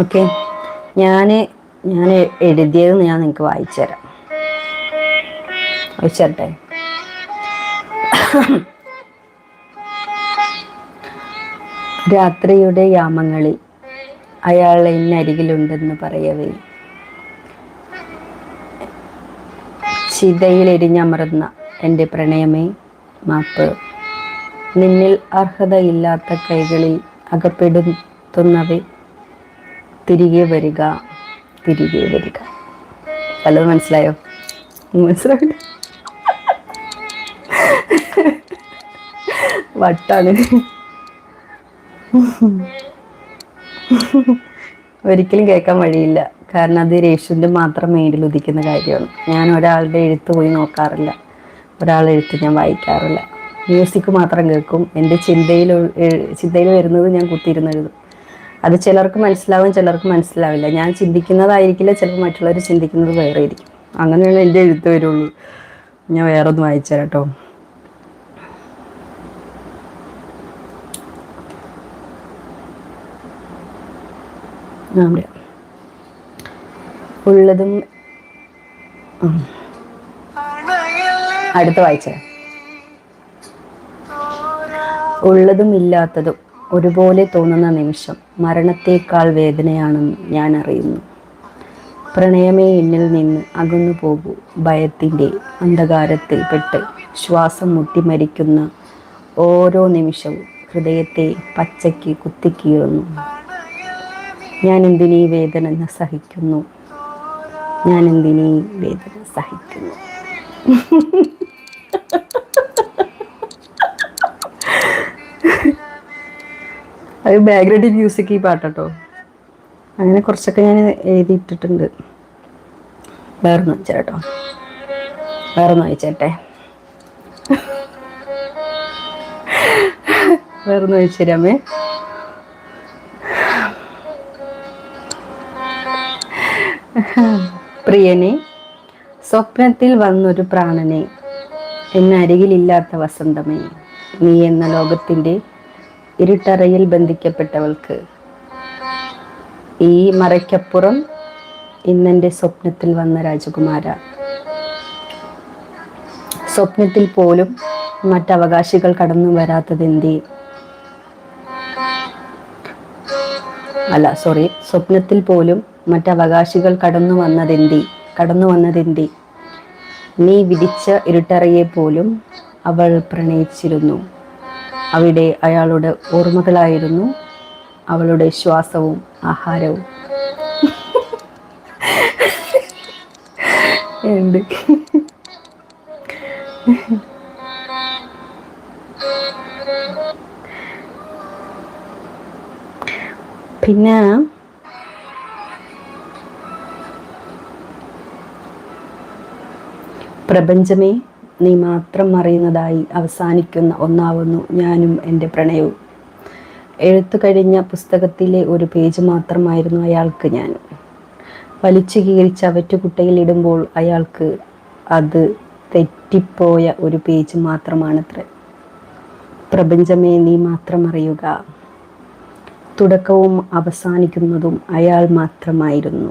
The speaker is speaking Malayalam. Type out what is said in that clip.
ഓക്കെ, ഞാൻ ഞാൻ എഴുതിയത് ഞാൻ നിങ്ങൾക്ക് വായിച്ചു തരാം. വായിച്ചട്ടെ. രാത്രിയുടെ യാമങ്ങളിൽ അയാൾ എന്നരികിലുണ്ടെന്ന് പറയവേ, ചിതയിലെരിഞ്ഞമർന്ന എൻ്റെ പ്രണയമേ മാപ്പ്. നിന്നിൽ അർഹതയില്ലാത്ത കൈകളിൽ അകപ്പെടുത്തുന്നവേ, തിരികെ വരിക, തിരികെ വരിക. വല്ലതും മനസ്സിലായോ? മനസ്സിലായില്ല, വട്ടാണ്. ഒരിക്കലും കേൾക്കാൻ വഴിയില്ല, കാരണം അത് രേഷുവിൻ്റെ മാത്രം മൈൻഡിൽ ഉദിക്കുന്ന കാര്യമാണ്. ഞാൻ ഒരാളുടെ എഴുത്ത് പോയി നോക്കാറില്ല, ഒരാളുടെ എഴുത്ത് ഞാൻ വായിക്കാറില്ല. മ്യൂസിക് മാത്രം കേൾക്കും. എൻ്റെ ചിന്തയിൽ വരുന്നത് ഞാൻ കുത്തിയിരുന്ന് എഴുതും. അത് ചിലർക്ക് മനസ്സിലാവും, ചിലർക്ക് മനസ്സിലാവില്ല. ഞാൻ ചിന്തിക്കുന്നതായിരിക്കില്ല, ചിലപ്പോൾ മറ്റുള്ളവർ ചിന്തിക്കുന്നത് വേറെ ആയിരിക്കും. അങ്ങനെയാണ് എൻ്റെ എഴുത്ത് വരുള്ളൂ. ഞാൻ വേറെ ഒന്ന് വായിച്ചു തരാം കേട്ടോ. ഉള്ളതും അടുത്ത് വായിച്ചേ. ഉള്ളതും ഇല്ലാത്തതും ഒരുപോലെ തോന്നുന്ന നിമിഷം മരണത്തേക്കാൾ വേദനയാണെന്ന് ഞാൻ അറിയുന്നു. പ്രണയമേ എന്നിൽ നിന്ന് അകന്നു പോകൂ. ഭയത്തിൻ്റെ അന്ധകാരത്തിൽ പെട്ട് ശ്വാസം മുട്ടിമരിക്കുന്ന ഓരോ നിമിഷവും ഹൃദയത്തെ പച്ചയ്ക്ക് കുത്തിക്കീറുന്നു. ഞാൻ എന്തിനീ വേദന സഹിക്കുന്നു, ഞാൻ എന്തിനീ വേദന സഹിക്കുന്നു. അത് ബാക്ക്ഗ്രൗണ്ട് മ്യൂസിക് ഈ പാട്ടോ. അങ്ങനെ കുറച്ചൊക്കെ ഞാൻ എഴുതിയിട്ടിട്ടുണ്ട്. വേറൊന്ന് വായിച്ചേട്ടോ, വേറൊന്ന് വായിച്ചേട്ടെ, വേറൊന്ന് വായിച്ചു തരാമേ. പ്രിയനെ, സ്വപ്നത്തിൽ വന്നൊരു പ്രാണനെ, എന്നരികിലില്ലാത്ത വസന്തമേ, നീ എന്ന ലോകത്തിൻ്റെ ഇരുട്ടറയിൽ ബന്ധിക്കപ്പെട്ടവൾക്ക്, ഈ മറയ്ക്കപ്പുറം ഇന്നെൻ്റെ സ്വപ്നത്തിൽ വന്ന രാജകുമാര. സ്വപ്നത്തിൽ പോലും മറ്റവകാശികൾ കടന്നു വരാത്തതെന്തേ? സ്വപ്നത്തിൽ പോലും മറ്റവകാശികൾ കടന്നു വന്നതെന്തേ? നീ വിധിച്ച ഇരുട്ടറയെ പോലും അവൾ പ്രണയിച്ചിരുന്നു. അവിടെ അയാളുടെ ഓർമ്മകളായിരുന്നു അവളുടെ ശ്വാസവും ആഹാരവും. ഉണ്ട്. പിന്നെ പ്രപഞ്ചമേ, നീ മാത്രം അറിയുന്നതായി അവസാനിക്കുന്ന ഒന്നാവുന്നു ഞാനും എൻ്റെ പ്രണയവും. എഴുത്തു കഴിഞ്ഞ പുസ്തകത്തിലെ ഒരു പേജ് മാത്രമായിരുന്നു അയാൾക്ക് ഞാൻ. വലിച്ചു കീറി ചവറ്റുകുട്ടയിൽ ഇടുമ്പോൾ അയാൾക്ക് അത് തെറ്റിപ്പോയ ഒരു പേജ് മാത്രമാണത്രേ. പ്രപഞ്ചമേ, നീ മാത്രം അറിയുക, തുടക്കവും അവസാനിക്കുന്നതും അയാൾ മാത്രമായിരുന്നു.